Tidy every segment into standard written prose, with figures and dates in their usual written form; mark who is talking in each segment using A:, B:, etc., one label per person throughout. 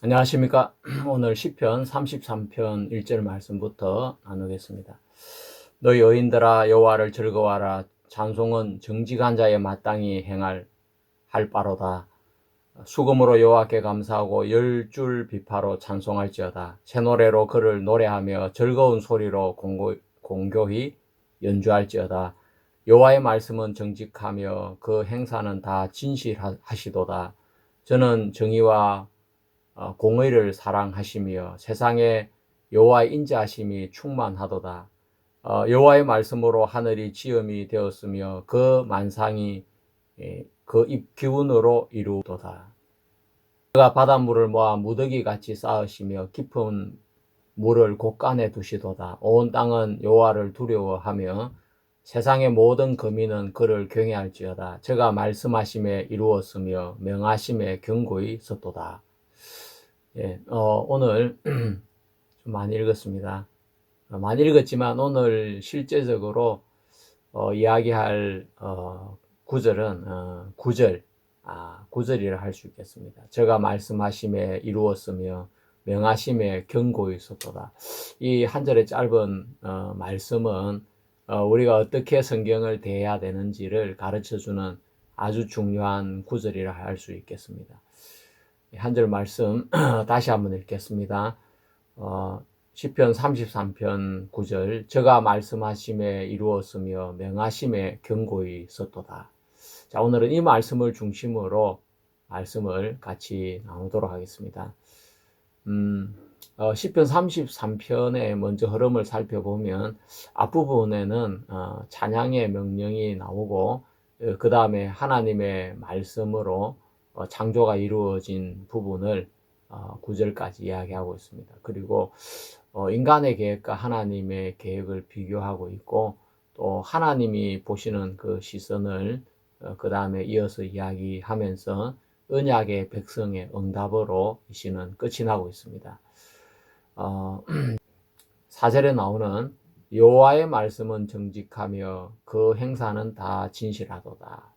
A: 안녕하십니까. 오늘 시편 33편 1절 말씀부터 나누겠습니다. 너희 여인들아 여호와를 즐거워하라. 찬송은 정직한 자의 마땅히 행할 할 바로다. 수금으로 여호와께 감사하고 열 줄 비파로 찬송할지어다. 새 노래로 그를 노래하며 즐거운 소리로 공교히 연주할지어다. 여호와의 말씀은 정직하며 그 행사는 다 진실하시도다. 저는 정의와 공의를 사랑하시며 세상에 여호와의 인자하심이 충만하도다. 여호와의 말씀으로 하늘이 지음이 되었으며 그 만상이 그 입기운으로 이루도다. 그가 바닷물을 모아 무더기 같이 쌓으시며 깊은 물을 곳간에 두시도다. 온 땅은 여호와를 두려워하며 세상의 모든 거민은 그를 경외할지어다. 저가 말씀하심에 이루었으며 명하심에 견고히 섰도다. 오늘 좀 많이 읽었습니다. 많이 읽었지만 오늘 실제적으로 이야기할 구절은 9절, 9절이라 할 수 있겠습니다. 저가 말씀하심에 이루었으며 명하심에 견고히 있었도다. 이 한 절의 짧은 말씀은 우리가 어떻게 성경을 대해야 되는지를 가르쳐주는 아주 중요한 구절이라 할 수 있겠습니다. 한 절 말씀 다시 한번 읽겠습니다. 시편 33편 9절 저가 말씀하심에 이루었으며 명하심에 견고히 섰도다. 자, 오늘은 이 말씀을 중심으로 말씀을 같이 나누도록 하겠습니다. 시편 33편의 먼저 흐름을 살펴보면 앞부분에는 찬양의 명령이 나오고 그 다음에 하나님의 말씀으로 창조가 이루어진 부분을 9절까지 이야기하고 있습니다. 그리고 인간의 계획과 하나님의 계획을 비교하고 있고 또 하나님이 보시는 그 시선을 그 다음에 이어서 이야기하면서 언약의 백성의 응답으로 이 시는 끝이 나고 있습니다. 4절에 나오는 여호와의 말씀은 정직하며 그 행사는 다 진실하도다.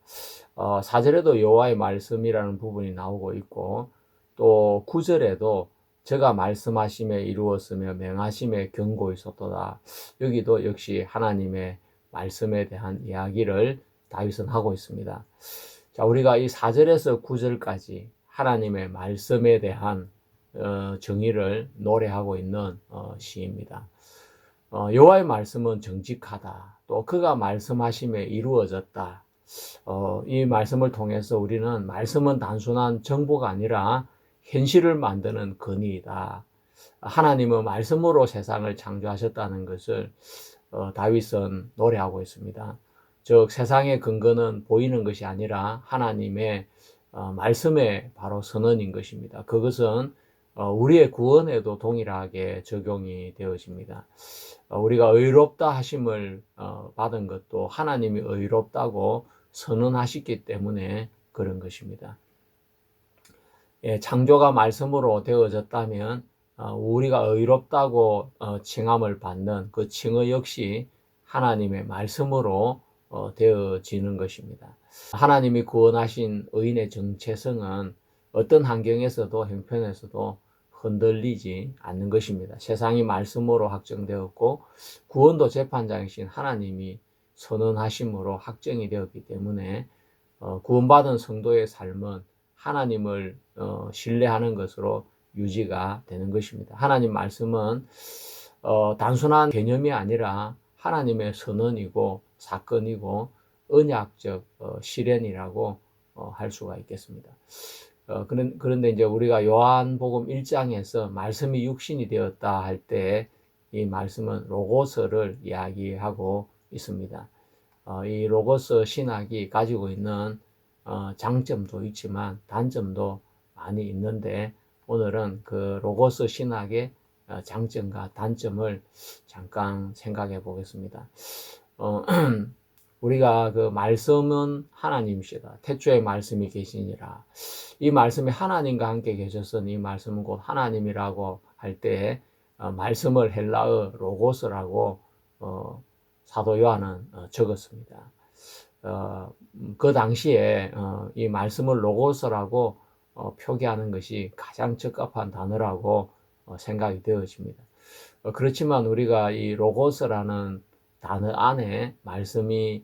A: 4절에도 여호와의 말씀이라는 부분이 나오고 있고 또 9절에도 저가 말씀하심에 이루었으며 명하심에 견고히 섰도다. 여기도 역시 하나님의 말씀에 대한 이야기를 다윗은 하고 있습니다. 자, 우리가 이 4절에서 9절까지 하나님의 말씀에 대한 정의를 노래하고 있는 시입니다. 여호와의 말씀은 정직하다. 또 그가 말씀하심에 이루어졌다. 이 말씀을 통해서 우리는 말씀은 단순한 정보가 아니라 현실을 만드는 근이다. 하나님은 말씀으로 세상을 창조하셨다는 것을 다윗은 노래하고 있습니다. 즉 세상의 근거는 보이는 것이 아니라 하나님의 말씀의 바로 선언인 것입니다. 그것은 우리의 구원에도 동일하게 적용이 되어집니다. 우리가 의롭다 하심을 받은 것도 하나님이 의롭다고 선언하셨기 때문에 그런 것입니다. 창조가 말씀으로 되어졌다면 우리가 의롭다고 칭함을 받는 그 칭의 역시 하나님의 말씀으로 되어지는 것입니다. 하나님이 구원하신 의인의 정체성은 어떤 환경에서도 형편에서도 흔들리지 않는 것입니다. 세상이 말씀으로 확정되었고 구원도 재판장이신 하나님이 선언하심으로 확정이 되었기 때문에 구원받은 성도의 삶은 하나님을 신뢰하는 것으로 유지가 되는 것입니다. 하나님 말씀은 단순한 개념이 아니라 하나님의 선언이고 사건이고 언약적 실현이라고 할 수가 있겠습니다. 그런데 이제 우리가 요한복음 1장에서 말씀이 육신이 되었다 할 때 이 말씀은 로고스를 이야기하고 있습니다. 이 로고스 신학이 가지고 있는 장점도 있지만 단점도 많이 있는데 오늘은 그 로고스 신학의 장점과 단점을 잠깐 생각해 보겠습니다. 우리가 그 말씀은 하나님이시다. 태초에 말씀이 계시니라. 이 말씀이 하나님과 함께 계셨으니 이 말씀은 곧 하나님이라고 할 때 말씀을 헬라어 로고스라고 사도 요한은 적었습니다. 그 당시에 이 말씀을 로고스라고 표기하는 것이 가장 적합한 단어라고 생각이 되어집니다. 그렇지만 우리가 이 로고스라는 단어 안에 말씀이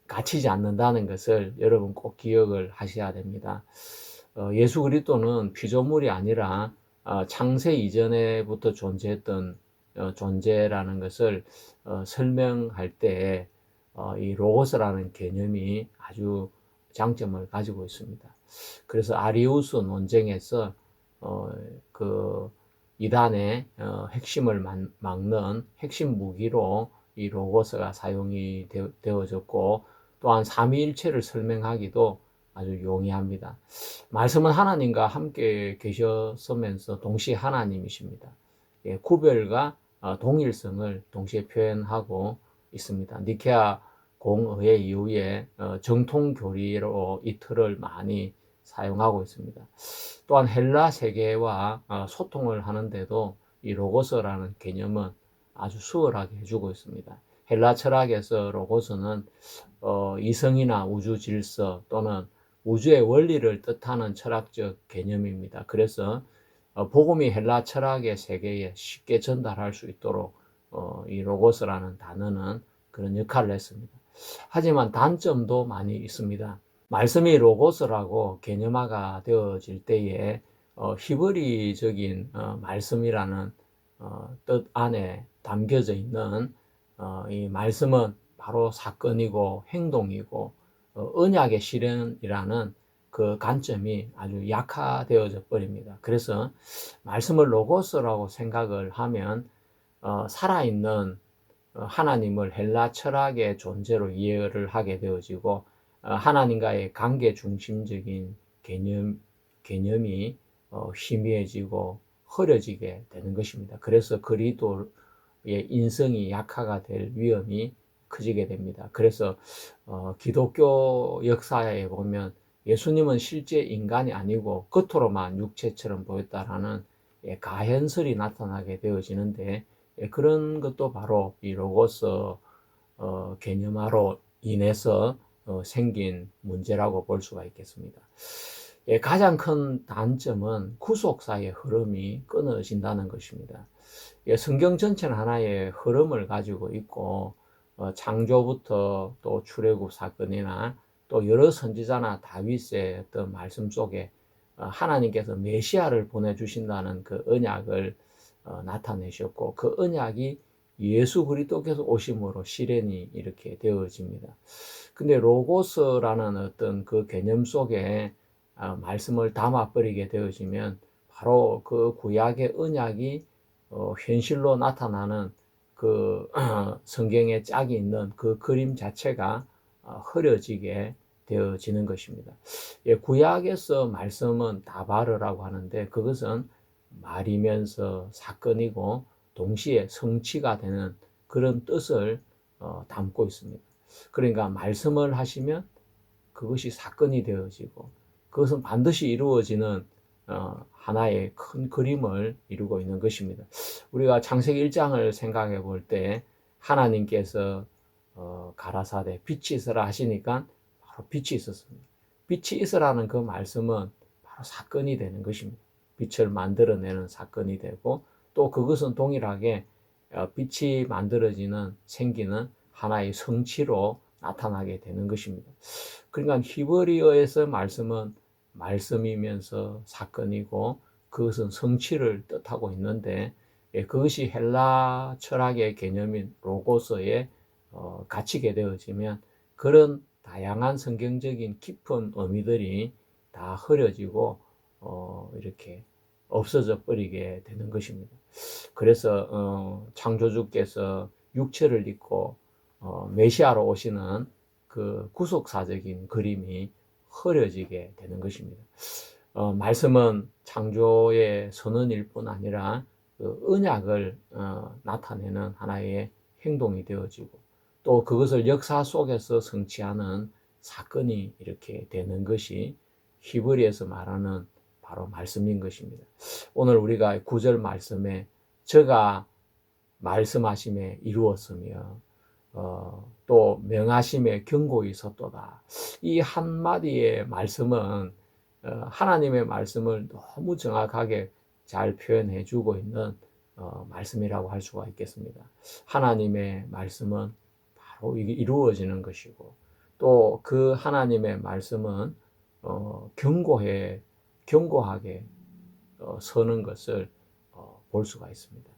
A: 갇히지 않는다는 것을 여러분 꼭 기억을 하셔야 됩니다. 예수 그리스도는 피조물이 아니라 창세 이전에부터 존재했던 존재라는 것을 설명할 때 이 로고스라는 개념이 아주 장점을 가지고 있습니다. 그래서 아리우스 논쟁에서 그 이단의 핵심을 막는 핵심 무기로 이 로고스가 사용이 되어졌고, 또한 삼위일체를 설명하기도 아주 용이합니다. 말씀은 하나님과 함께 계셨으면서 동시에 하나님이십니다. 예, 구별과 동일성을 동시에 표현하고 있습니다. 니케아 공의회 이후에 정통교리로 이 틀을 많이 사용하고 있습니다. 또한 헬라 세계와 소통을 하는데도 이 로고스라는 개념은 아주 수월하게 해주고 있습니다. 헬라 철학에서 로고스는 이성이나 우주 질서 또는 우주의 원리를 뜻하는 철학적 개념입니다. 그래서 복음이 헬라 철학의 세계에 쉽게 전달할 수 있도록 이 로고스라는 단어는 그런 역할을 했습니다. 하지만 단점도 많이 있습니다. 말씀이 로고스라고 개념화가 되어질 때에 히브리적인 말씀이라는 뜻 안에 담겨져 있는 이 말씀은 바로 사건이고 행동이고 언약의 실현이라는 그 관점이 아주 약화되어져 버립니다. 그래서 말씀을 로고스라고 생각을 하면 살아있는 하나님을 헬라 철학의 존재로 이해를 하게 되어지고 하나님과의 관계 중심적인 개념이 희미해지고 흐려지게 되는 것입니다. 그래서 그리스도의 인성이 약화가 될 위험이 커지게 됩니다. 그래서 기독교 역사에 보면 예수님은 실제 인간이 아니고 겉으로만 육체처럼 보였다라는 가현설이 나타나게 되어지는데, 그런 것도 바로 이 로고스 개념화로 인해서 생긴 문제라고 볼 수가 있겠습니다. 가장 큰 단점은 구속사의 흐름이 끊어진다는 것입니다. 성경 전체는 하나의 흐름을 가지고 있고 창조부터 또 출애굽 사건이나 또 여러 선지자나 다윗의 어떤 말씀 속에 하나님께서 메시아를 보내주신다는 그 언약을 나타내셨고, 그 언약이 예수 그리스도께서 오심으로 실현이 이렇게 되어집니다. 근데 로고스라는 어떤 그 개념 속에 말씀을 담아버리게 되어지면 바로 그 구약의 언약이 현실로 나타나는 그 성경에 짝이 있는 그 그림 자체가 흐려지게 되어지는 것입니다. 구약에서 말씀은 다바르라고 하는데 그것은 말이면서 사건이고 동시에 성취가 되는 그런 뜻을 담고 있습니다. 그러니까 말씀을 하시면 그것이 사건이 되어지고 그것은 반드시 이루어지는 하나의 큰 그림을 이루고 있는 것입니다. 우리가 창세기 1장을 생각해 볼 때 하나님께서 가라사대 빛이 있으라 하시니까 바로 빛이 있었습니다. 빛이 있으라는 그 말씀은 바로 사건이 되는 것입니다. 빛을 만들어내는 사건이 되고 또 그것은 동일하게 빛이 만들어지는 생기는 하나의 성취로 나타나게 되는 것입니다. 그러니까 히브리어에서 말씀은 말씀이면서 사건이고 그것은 성취를 뜻하고 있는데 그것이 헬라 철학의 개념인 로고스에 갇히게 되어지면 그런 다양한 성경적인 깊은 의미들이 다 흐려지고 이렇게 없어져 버리게 되는 것입니다. 그래서 창조주께서 육체를 입고 메시아로 오시는 그 구속사적인 그림이 흐려지게 되는 것입니다. 말씀은 창조의 선언일 뿐 아니라 그 언약을 나타내는 하나의 행동이 되어지고 또 그것을 역사 속에서 성취하는 사건이 이렇게 되는 것이 히브리에서 말하는 바로 말씀인 것입니다. 오늘 우리가 9절 말씀에 저가 말씀하심에 이루었으며 또 명하심에 경고히 섰도다. 이 한마디의 말씀은 하나님의 말씀을 너무 정확하게 잘 표현해 주고 있는 말씀이라고 할 수가 있겠습니다. 하나님의 말씀은 바로 이게 이루어지는 것이고, 또 그 하나님의 말씀은 견고하게 서는 것을 볼 수가 있습니다.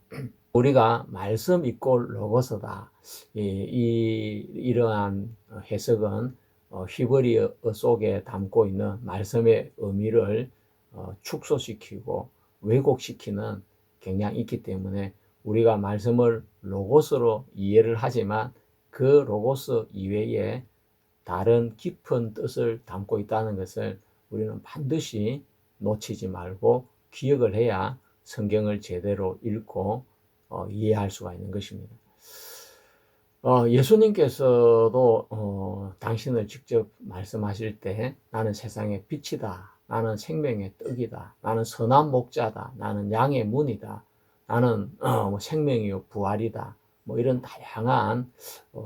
A: 우리가 말씀 있고 로고스다. 이러한 해석은 히브리어 속에 담고 있는 말씀의 의미를 축소시키고 왜곡시키는 경향이 있기 때문에 우리가 말씀을 로고스로 이해를 하지만 그 로고스 이외에 다른 깊은 뜻을 담고 있다는 것을 우리는 반드시 놓치지 말고 기억을 해야 성경을 제대로 읽고 이해할 수가 있는 것입니다. 예수님께서도 당신을 직접 말씀하실 때 나는 세상의 빛이다. 나는 생명의 떡이다. 나는 선한 목자다. 나는 양의 문이다. 나는 생명이요 부활이다. 이런 다양한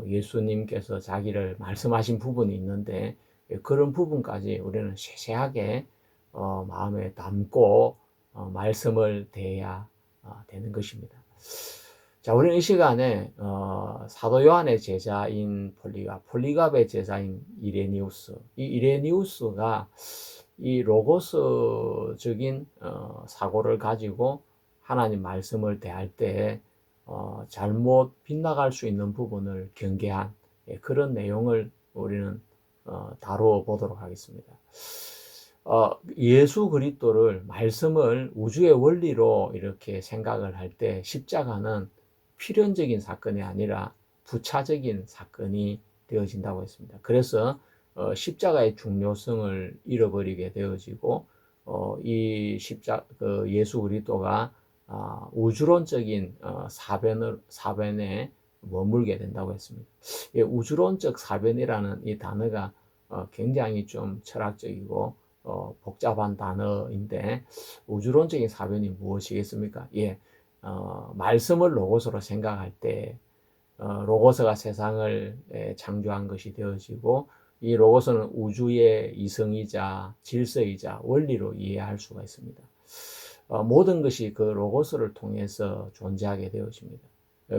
A: 예수님께서 자기를 말씀하신 부분이 있는데 그런 부분까지 우리는 세세하게 마음에 담고 말씀을 대해야 되는 것입니다. 자, 우리는 이 시간에 사도 요한의 제자인 폴리갑의 제자인 이레니우스, 이 이레니우스가 이 로고스적인 사고를 가지고 하나님 말씀을 대할 때 잘못 빗나갈 수 있는 부분을 경계한 그런 내용을 우리는 다루어 보도록 하겠습니다. 예수 그리스도를 말씀을 우주의 원리로 이렇게 생각을 할 때 십자가는 필연적인 사건이 아니라 부차적인 사건이 되어진다고 했습니다. 그래서 십자가의 중요성을 잃어버리게 되어지고 이 예수 그리스도가 우주론적인 사변에 머물게 된다고 했습니다. 우주론적 사변이라는 이 단어가 굉장히 좀 철학적이고 복잡한 단어인데 우주론적인 사변이 무엇이겠습니까? 말씀을 로고스로 생각할 때 로고스가 세상을 창조한 것이 되어지고 이 로고스는 우주의 이성이자 질서이자 원리로 이해할 수가 있습니다. 모든 것이 그 로고스를 통해서 존재하게 되어집니다.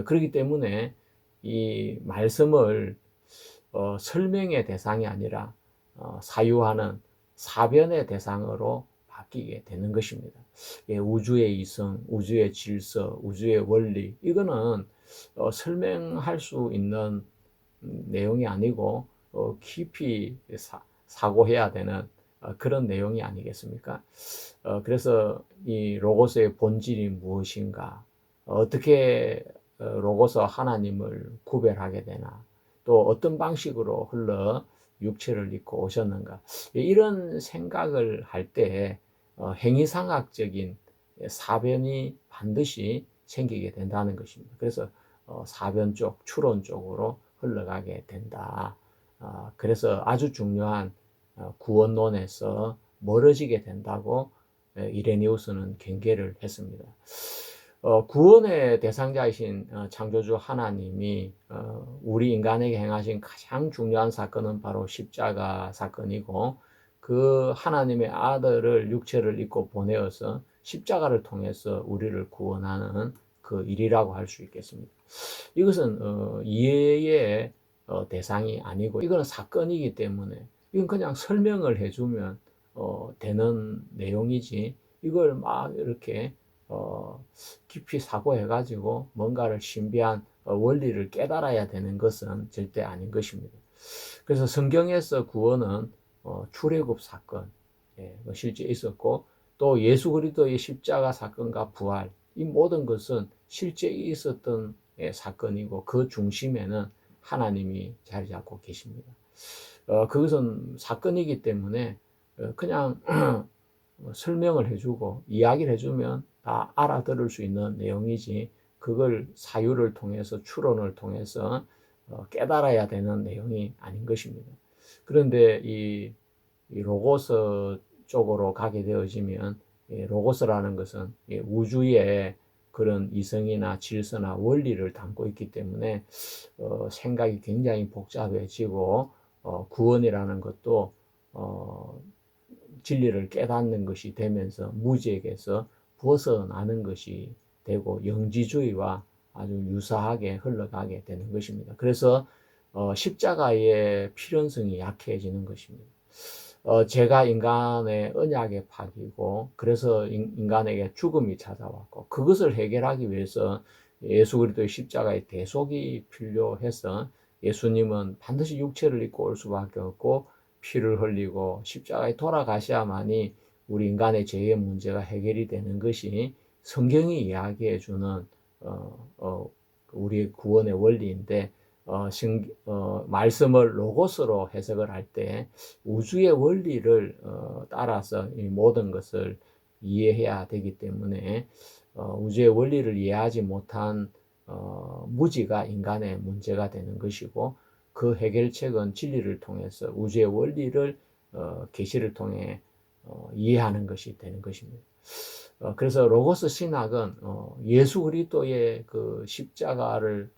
A: 그렇기 때문에 이 말씀을 설명의 대상이 아니라 사유하는 사변의 대상으로 바뀌게 되는 것입니다. 우주의 이성, 우주의 질서, 우주의 원리, 이거는 설명할 수 있는 내용이 아니고 깊이 사고해야 되는 그런 내용이 아니겠습니까? 그래서 이 로고스의 본질이 무엇인가, 어떻게 로고스 하나님을 구별하게 되나, 또 어떤 방식으로 흘러 육체를 입고 오셨는가, 이런 생각을 할 때 행위상학적인 사변이 반드시 생기게 된다는 것입니다. 그래서 사변 쪽, 추론 쪽으로 흘러가게 된다. 그래서 아주 중요한 구원론에서 멀어지게 된다고 이레니우스는 경계를 했습니다. 구원의 대상자이신 창조주 하나님이 우리 인간에게 행하신 가장 중요한 사건은 바로 십자가 사건이고, 그 하나님의 아들을 육체를 입고 보내어서 십자가를 통해서 우리를 구원하는 그 일이라고 할 수 있겠습니다. 이것은 이해의 대상이 아니고 이거는 사건이기 때문에 이건 그냥 설명을 해주면 되는 내용이지, 이걸 막 이렇게 깊이 사고해가지고 뭔가를 신비한 원리를 깨달아야 되는 것은 절대 아닌 것입니다. 그래서 성경에서 구원은 출애굽 사건, 실제 있었고, 또 예수 그리스도의 십자가 사건과 부활, 이 모든 것은 실제 있었던 사건이고 그 중심에는 하나님이 자리 잡고 계십니다. 그것은 사건이기 때문에 그냥 설명을 해주고 이야기를 해주면 다 알아들을 수 있는 내용이지, 그걸 사유를 통해서 추론을 통해서 깨달아야 되는 내용이 아닌 것입니다. 그런데 이 로고스 쪽으로 가게 되어지면 로고스라는 것은 우주의 그런 이성이나 질서나 원리를 담고 있기 때문에 생각이 굉장히 복잡해지고 구원이라는 것도 진리를 깨닫는 것이 되면서 무지에게서 벗어나는 것이 되고 영지주의와 아주 유사하게 흘러가게 되는 것입니다. 그래서 십자가의 필연성이 약해지는 것입니다. 제가 인간의 언약의 파기고 그래서 인간에게 죽음이 찾아왔고 그것을 해결하기 위해서 예수 그리스도의 십자가의 대속이 필요해서 예수님은 반드시 육체를 입고 올 수밖에 없고 피를 흘리고 십자가에 돌아가셔야만이 우리 인간의 죄의 문제가 해결이 되는 것이 성경이 이야기해 주는 우리의 구원의 원리인데 말씀을 로고스로 해석을 할 때 우주의 원리를 따라서 이 모든 것을 이해해야 되기 때문에 우주의 원리를 이해하지 못한 무지가 인간의 문제가 되는 것이고 그 해결책은 진리를 통해서 우주의 원리를 계시를 통해 이해하는 것이 되는 것입니다. 그래서 로고스 신학은 예수 그리스도의 그 십자가를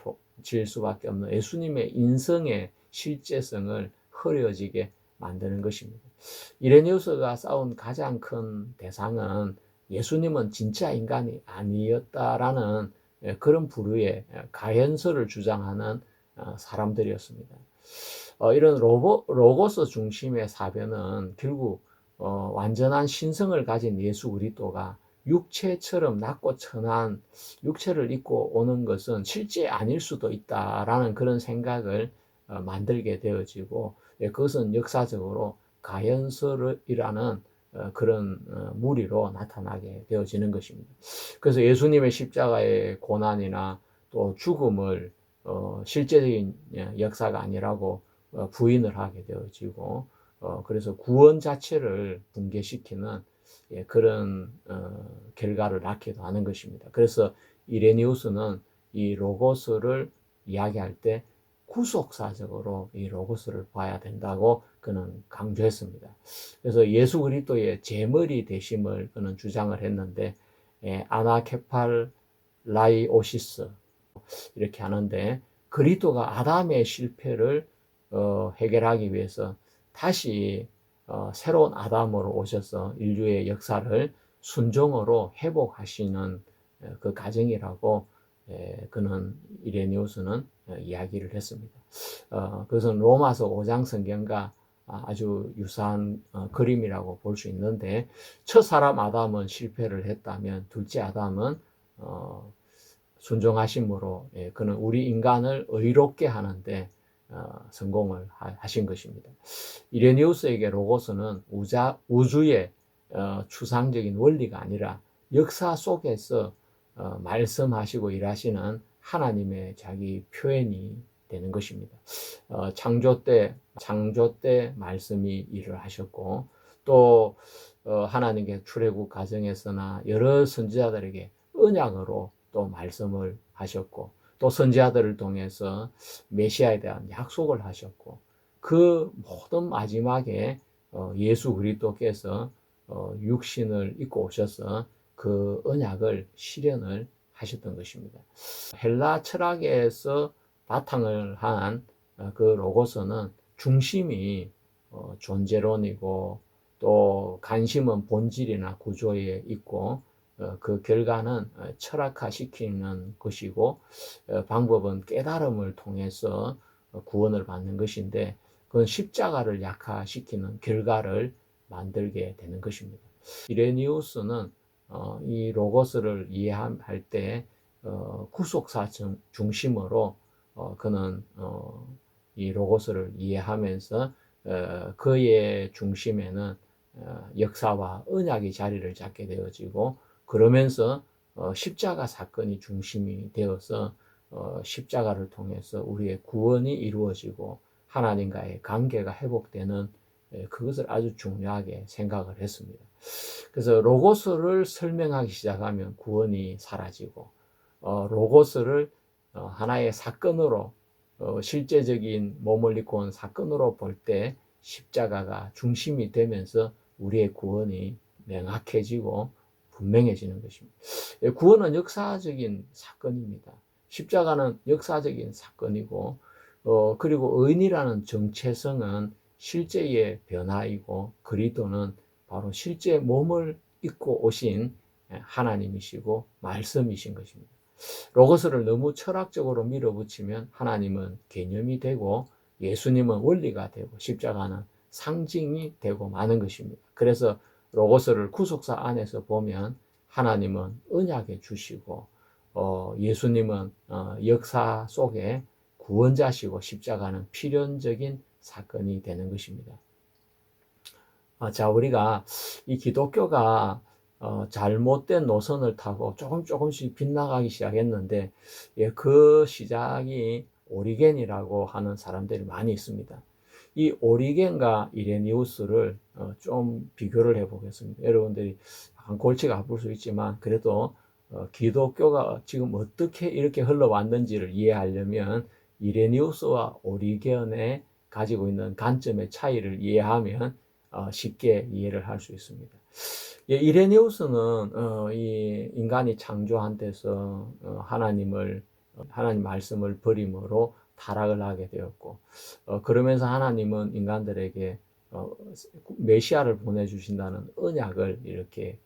A: 질 수밖에 없는 예수님의 인성의 실제성을 흐려지게 만드는 것입니다. 이레니우스가 싸운 가장 큰 대상은 예수님은 진짜 인간이 아니었다라는 그런 부류의 가현설을 주장하는 사람들이었습니다. 이런 로고스 중심의 사변은 결국 완전한 신성을 가진 예수 그리스도가 육체처럼 낮고 천한 육체를 입고 오는 것은 실제 아닐 수도 있다라는 그런 생각을 만들게 되어지고 그것은 역사적으로 가연설이라는 그런 무리로 나타나게 되어지는 것입니다. 그래서 예수님의 십자가의 고난이나 또 죽음을 실제적인 역사가 아니라고 부인을 하게 되어지고 그래서 구원 자체를 붕괴시키는 그런 결과를 낳기도 하는 것입니다. 그래서 이레니우스는 이 로고스를 이야기할 때 구속사적으로 이 로고스를 봐야 된다고 그는 강조했습니다. 그래서 예수 그리스도의 제머리 되심을 그는 주장을 했는데 아나케팔라이오시스 이렇게 하는데 그리스도가 아담의 실패를 해결하기 위해서 다시 새로운 아담으로 오셔서 인류의 역사를 순종으로 회복하시는 그 과정이라고 그는 이레니우스는 이야기를 했습니다. 그것은 로마서 5장 성경과 아주 유사한 그림이라고 볼 수 있는데 첫 사람 아담은 실패를 했다면 둘째 아담은 순종하심으로 그는 우리 인간을 의롭게 하는데 성공을 하신 것입니다. 이레니우스에게 로고스는 우주의 추상적인 원리가 아니라 역사 속에서 말씀하시고 일하시는 하나님의 자기 표현이 되는 것입니다. 창조 때 말씀이 일을 하셨고 또 하나님께 출애굽 과정에서나 여러 선지자들에게 언약으로 또 말씀을 하셨고 또 선지자들을 통해서 메시아에 대한 약속을 하셨고 그 모든 마지막에 예수 그리스도께서 육신을 입고 오셔서 그 언약을 실현을 하셨던 것입니다. 헬라 철학에서 바탕을 한 그 로고스는 중심이 존재론이고 또 관심은 본질이나 구조에 있고 그 결과는 철학화시키는 것이고 방법은 깨달음을 통해서 구원을 받는 것인데 그건 십자가를 약화시키는 결과를 만들게 되는 것입니다. 이레니우스는 이 로고스를 이해할 때 구속사 중심으로 그는 이 로고스를 이해하면서 그의 중심에는 역사와 언약이 자리를 잡게 되어지고 그러면서 십자가 사건이 중심이 되어서 십자가를 통해서 우리의 구원이 이루어지고 하나님과의 관계가 회복되는 그것을 아주 중요하게 생각을 했습니다. 그래서 로고스를 설명하기 시작하면 구원이 사라지고 로고스를 하나의 사건으로 실제적인 몸을 입고 온 사건으로 볼 때 십자가가 중심이 되면서 우리의 구원이 명확해지고 분명해지는 것입니다. 구원은 역사적인 사건입니다. 십자가는 역사적인 사건이고 그리고 의인이라는 정체성은 실제의 변화이고 그리스도는 바로 실제 몸을 입고 오신 하나님이시고 말씀이신 것입니다. 로고스를 너무 철학적으로 밀어붙이면 하나님은 개념이 되고 예수님은 원리가 되고 십자가는 상징이 되고 마는 것입니다. 그래서 로고스를 구속사 안에서 보면 하나님은 언약에 주시고 예수님은 역사 속에 구원자시고 십자가는 필연적인 사건이 되는 것입니다. 자, 우리가 이 기독교가 잘못된 노선을 타고 조금씩 빗나가기 시작했는데, 예, 그 시작이 오리겐이라고 하는 사람들이 많이 있습니다. 이 오리겐과 이레니우스를 좀 비교를 해보겠습니다. 여러분들이 골치가 아플 수 있지만 그래도 기독교가 지금 어떻게 이렇게 흘러왔는지를 이해하려면 이레니우스와 오리겐의 가지고 있는 관점의 차이를 이해하면 쉽게 이해를 할 수 있습니다. 예, 이레니우스는 이 인간이 창조한 데서 하나님 말씀을 버림으로 타락을 하게 되었고, 그러면서 하나님은 인간들에게 메시아를 보내주신다는 언약을 이렇게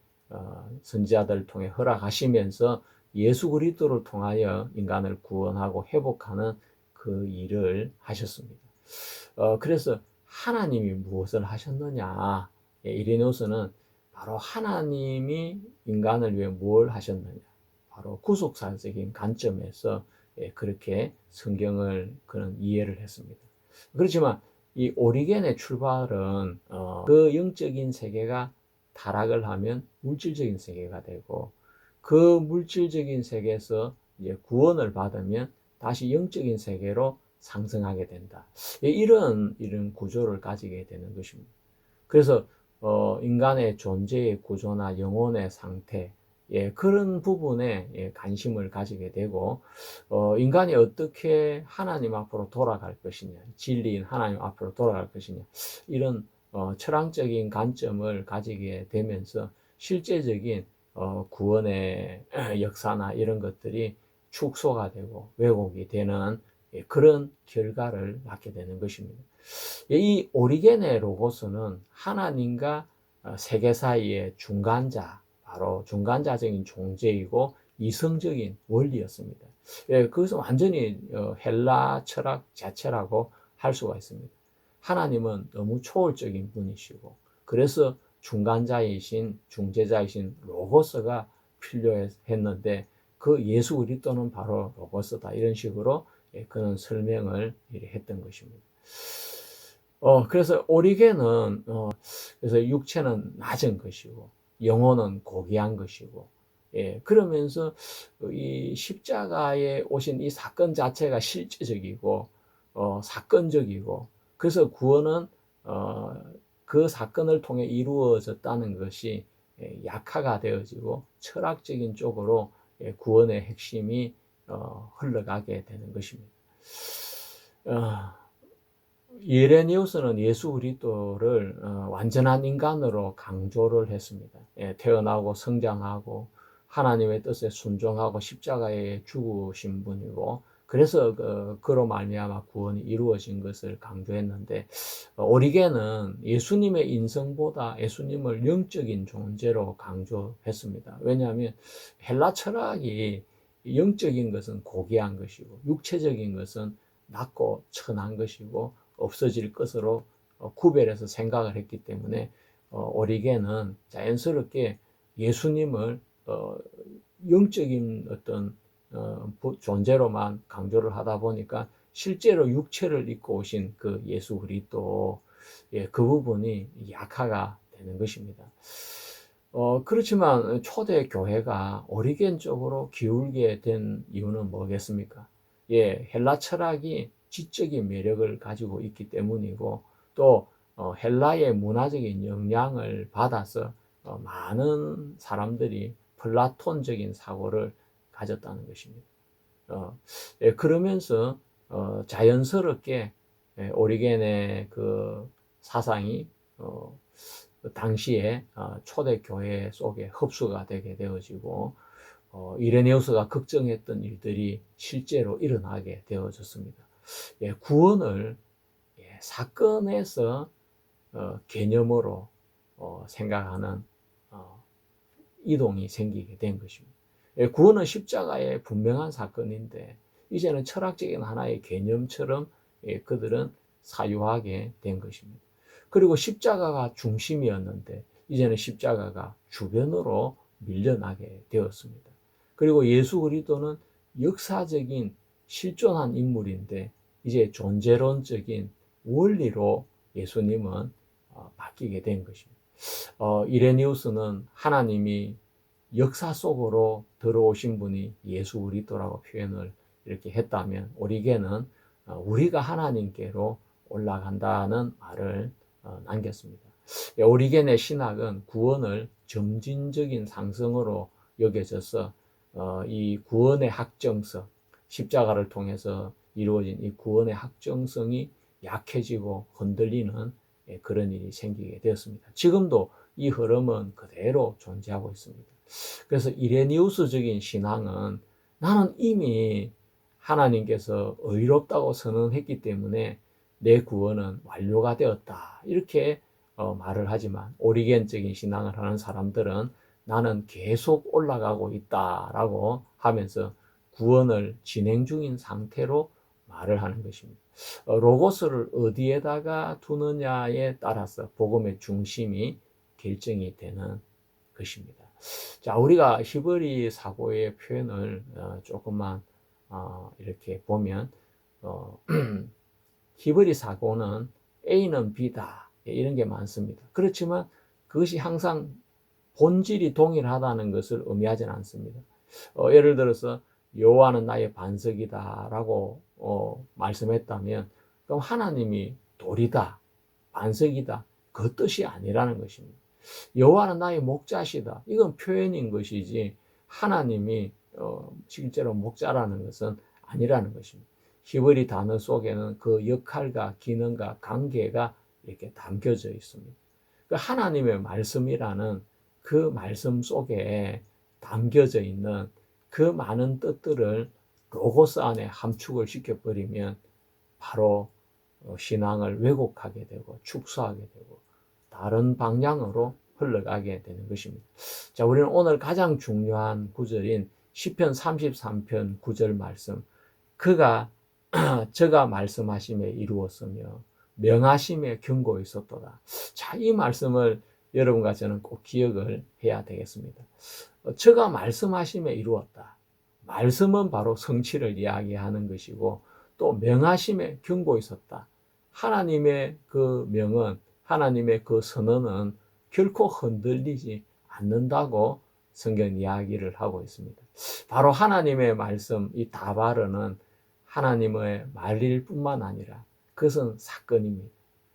A: 선지자들을 통해 허락하시면서 예수 그리스도를 통하여 인간을 구원하고 회복하는 그 일을 하셨습니다. 그래서 하나님이 무엇을 하셨느냐? 예, 이레니우스는 바로 하나님이 인간을 위해 뭘 하셨느냐? 바로 구속사적인 관점에서 그렇게 성경을 그는 이해를 했습니다. 그렇지만 이 오리겐의 출발은 그 영적인 세계가 타락을 하면 물질적인 세계가 되고 그 물질적인 세계에서 이제 구원을 받으면 다시 영적인 세계로 상승하게 된다. 이런 구조를 가지게 되는 것입니다. 그래서 인간의 존재의 구조나 영혼의 상태, 그런 부분에 관심을 가지게 되고 인간이 어떻게 하나님 앞으로 돌아갈 것이냐, 진리인 하나님 앞으로 돌아갈 것이냐, 이런 철학적인 관점을 가지게 되면서 실제적인 구원의 역사나 이런 것들이 축소가 되고 왜곡이 되는 그런 결과를 낳게 되는 것입니다. 이 오리겐의 로고스는 하나님과 세계 사이의 중간자, 바로 중간자적인 존재이고 이성적인 원리였습니다. 그것은 완전히 헬라 철학 자체라고 할 수가 있습니다. 하나님은 너무 초월적인 분이시고 그래서 중간자이신 중재자이신 로고스가 필요했는데 그 예수 그리스도는 바로 로고스다, 이런 식으로 그는 설명을 했던 것입니다. 그래서 오리겐은 그래서 육체는 낮은 것이고 영혼은 고귀한 것이고, 그러면서 이 십자가에 오신 이 사건 자체가 실제적이고 사건적이고, 그래서 구원은 그 사건을 통해 이루어졌다는 것이 약화가 되어지고 철학적인 쪽으로 구원의 핵심이 흘러가게 되는 것입니다. 이레니우스는 예수 그리스도를 완전한 인간으로 강조를 했습니다. 태어나고 성장하고 하나님의 뜻에 순종하고 십자가에 죽으신 분이고, 그래서 그로 말미암아 구원이 이루어진 것을 강조했는데, 오리겐은 예수님의 인성보다 예수님을 영적인 존재로 강조했습니다. 왜냐하면 헬라 철학이 영적인 것은 고귀한 것이고 육체적인 것은 낮고 천한 것이고 없어질 것으로 구별해서 생각을 했기 때문에 오리겐은 자연스럽게 예수님을 영적인 어떤 존재로만 강조를 하다 보니까 실제로 육체를 입고 오신 그 예수 그리스도, 그 부분이 약화가 되는 것입니다. 그렇지만 초대 교회가 오리겐 쪽으로 기울게 된 이유는 뭐겠습니까? 헬라 철학이 지적인 매력을 가지고 있기 때문이고, 또 헬라의 문화적인 영향을 받아서 많은 사람들이 플라톤적인 사고를 가졌다는 것입니다. 그러면서 자연스럽게 오리겐의 그 사상이 당시에 초대교회 속에 흡수가 되게 되어지고 이레네우스가 걱정했던 일들이 실제로 일어나게 되어졌습니다. 구원을 사건에서 개념으로 생각하는 이동이 생기게 된 것입니다. 구원은 십자가의 분명한 사건인데 이제는 철학적인 하나의 개념처럼 그들은 사유하게 된 것입니다. 그리고 십자가가 중심이었는데 이제는 십자가가 주변으로 밀려나게 되었습니다. 그리고 예수 그리스도는 역사적인 실존한 인물인데 이제 존재론적인 원리로 예수님은 바뀌게 된 것입니다. 이레니우스는 하나님이 역사 속으로 들어오신 분이 예수 그리스도라고 표현을 이렇게 했다면, 오리겐은 우리가 하나님께로 올라간다는 말을 남겼습니다. 오리겐의 신학은 구원을 점진적인 상승으로 여겨져서 이 구원의 확정성, 십자가를 통해서 이루어진 이 구원의 확정성이 약해지고 흔들리는 그런 일이 생기게 되었습니다. 지금도 이 흐름은 그대로 존재하고 있습니다. 그래서 이레니우스적인 신앙은 나는 이미 하나님께서 의롭다고 선언했기 때문에 내 구원은 완료가 되었다, 이렇게 말을 하지만, 오리겐적인 신앙을 하는 사람들은 나는 계속 올라가고 있다라고 하면서 구원을 진행 중인 상태로 말을 하는 것입니다. 로고스를 어디에다가 두느냐에 따라서 복음의 중심이 결정이 되는 것입니다. 자, 우리가 히브리 사고의 표현을 조금만 이렇게 보면 히브리 사고는 A는 B다, 이런 게 많습니다. 그렇지만 그것이 항상 본질이 동일하다는 것을 의미하지는 않습니다. 예를 들어서 여호와는 나의 반석이다 라고 말씀했다면, 그럼 하나님이 돌이다, 반석이다, 그 뜻이 아니라는 것입니다. 여호와는 나의 목자시다, 이건 표현인 것이지 하나님이 실제로 목자라는 것은 아니라는 것입니다. 히브리 단어 속에는 그 역할과 기능과 관계가 이렇게 담겨져 있습니다. 그 하나님의 말씀이라는 그 말씀 속에 담겨져 있는 그 많은 뜻들을 로고스 안에 함축을 시켜버리면 바로 신앙을 왜곡하게 되고 축소하게 되고 다른 방향으로 흘러가게 되는 것입니다. 자, 우리는 오늘 가장 중요한 구절인 시편 33편 9절 말씀, 그가 저가 말씀하심에 이루었으며 명하심에 경고에 있었도다. 자, 이 말씀을 여러분과 저는 꼭 기억을 해야 되겠습니다. 저가 말씀하심에 이루었다. 말씀은 바로 성취를 이야기하는 것이고, 또 명하심에 경고에 있었다. 하나님의 그 명은, 하나님의 그 선언은 결코 흔들리지 않는다고 성경 이야기를 하고 있습니다. 바로 하나님의 말씀, 이 다바르는 하나님의 말일 뿐만 아니라 그것은 사건입니다.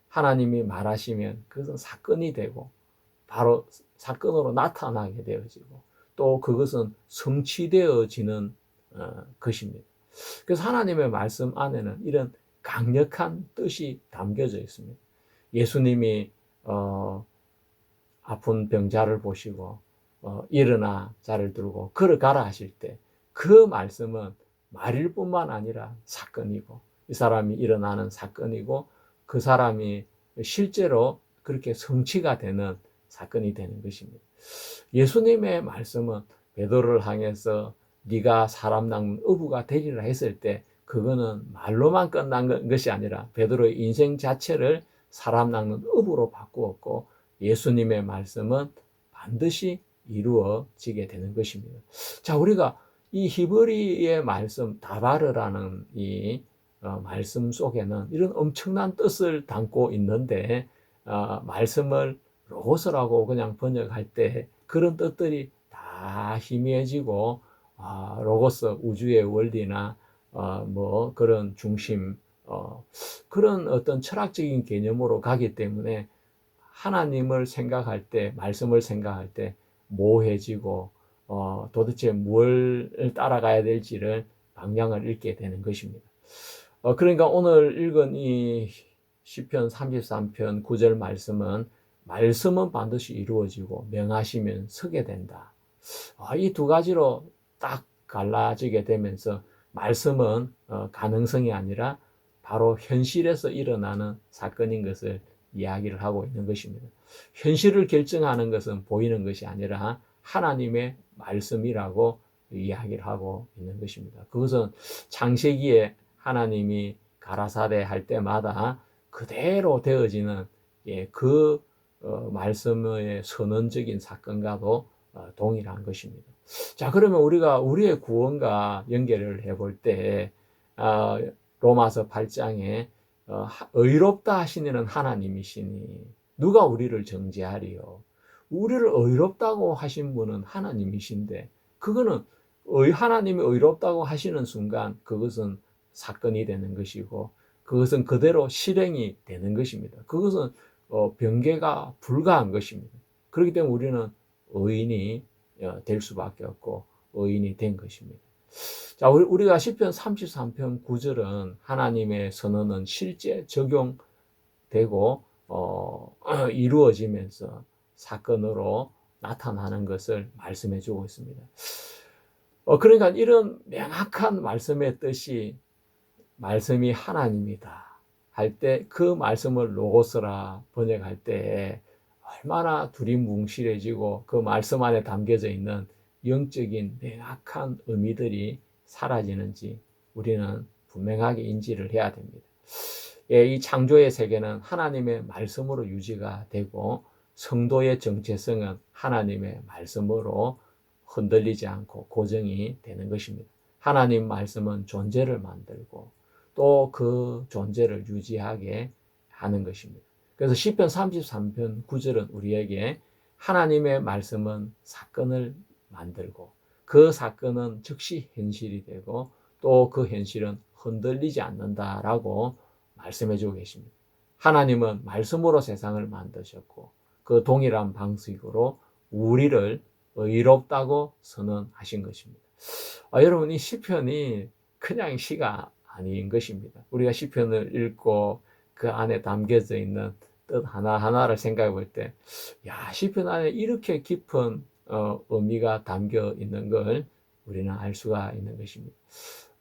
A: 하나님이 말하시면 그것은 사건이 되고 바로 사건으로 나타나게 되어지고 또 그것은 성취되어지는 것입니다. 그래서 하나님의 말씀 안에는 이런 강력한 뜻이 담겨져 있습니다. 예수님이 아픈 병자를 보시고 일어나 자를 들고 걸어가라 하실 때 그 말씀은 말일 뿐만 아니라 사건이고, 이 사람이 일어나는 사건이고, 그 사람이 실제로 그렇게 성취가 되는 사건이 되는 것입니다. 예수님의 말씀은 베드로를 향해서 네가 사람 낚는 어부가 되리라 했을 때 그거는 말로만 끝난 것이 아니라 베드로의 인생 자체를 사람 낚는 어부로 바꾸었고, 예수님의 말씀은 반드시 이루어지게 되는 것입니다. 자, 우리가 이 히브리의 말씀 다바르라는 이 말씀 속에는 이런 엄청난 뜻을 담고 있는데 말씀을 로고스라고 그냥 번역할 때 그런 뜻들이 다 희미해지고 로고스 우주의 원리나 뭐 그런 중심 그런 어떤 철학적인 개념으로 가기 때문에 하나님을 생각할 때, 말씀을 생각할 때 모호해지고 도대체 뭘 따라가야 될지를 방향을 잃게 되는 것입니다. 그러니까 오늘 읽은 이 시편 33편 9절 말씀은 반드시 이루어지고 명하시면 서게 된다. 이 두 가지로 딱 갈라지게 되면서 말씀은 가능성이 아니라 바로 현실에서 일어나는 사건인 것을 이야기를 하고 있는 것입니다. 현실을 결정하는 것은 보이는 것이 아니라 하나님의 말씀이라고 이야기를 하고 있는 것입니다. 그것은 창세기에 하나님이 가라사대 할 때마다 그대로 되어지는 그 말씀의 선언적인 사건과도 동일한 것입니다. 자, 그러면 우리가 우리의 구원과 연결을 해볼 때 로마서 8장에 의롭다 하시는 하나님이시니 누가 우리를 정죄하리요? 우리를 의롭다고 하신 분은 하나님이신데 그거는 하나님이 의롭다고 하시는 순간 그것은 사건이 되는 것이고 그것은 그대로 실행이 되는 것입니다. 그것은 변개가 불가한 것입니다. 그렇기 때문에 우리는 의인이 될 수밖에 없고 의인이 된 것입니다. 자, 우리가 시편 33편 9절은 하나님의 선언은 실제 적용되고 이루어지면서 사건으로 나타나는 것을 말씀해 주고 있습니다. 그러니까 이런 명확한 말씀의 뜻이 말씀이 하나님이다 할 때 그 말씀을 로고스라 번역할 때 얼마나 두리뭉실해지고 그 말씀 안에 담겨져 있는 영적인 명확한 의미들이 사라지는지 우리는 분명하게 인지를 해야 됩니다. 이 창조의 세계는 하나님의 말씀으로 유지가 되고 성도의 정체성은 하나님의 말씀으로 흔들리지 않고 고정이 되는 것입니다. 하나님 말씀은 존재를 만들고 또 그 존재를 유지하게 하는 것입니다. 그래서 시편 33편 9절은 우리에게 하나님의 말씀은 사건을 만들고 그 사건은 즉시 현실이 되고 또 그 현실은 흔들리지 않는다라고 말씀해 주고 계십니다. 하나님은 말씀으로 세상을 만드셨고 그 동일한 방식으로 우리를 의롭다고 선언하신 것입니다. 여러분, 이 시편이 그냥 시가 아닌 것입니다. 우리가 시편을 읽고 그 안에 담겨져 있는 뜻 하나하나를 생각해 볼 때, 시편 안에 이렇게 깊은 의미가 담겨 있는 걸 우리는 알 수가 있는 것입니다.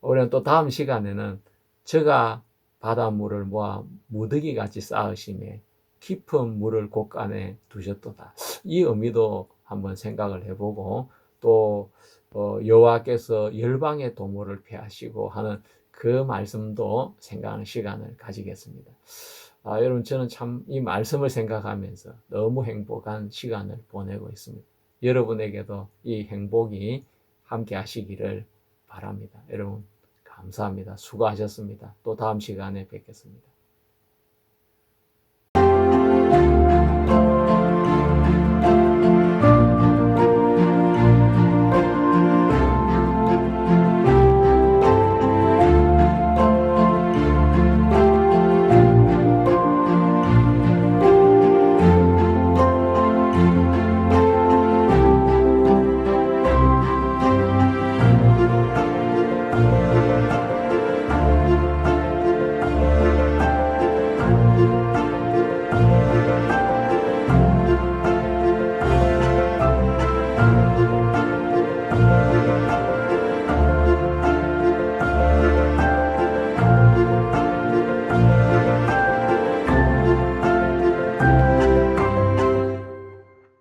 A: 우리는 또 다음 시간에는 저가 바닷물을 모아 무더기 같이 쌓으심에 깊은 물을 곳간에 두셨도다. 이 의미도 한번 생각을 해보고 또 여호와께서 열방의 도모를 폐하시고 하는 그 말씀도 생각하는 시간을 가지겠습니다. 여러분, 저는 참 이 말씀을 생각하면서 너무 행복한 시간을 보내고 있습니다. 여러분에게도 이 행복이 함께 하시기를 바랍니다. 여러분, 감사합니다. 수고하셨습니다. 또 다음 시간에 뵙겠습니다.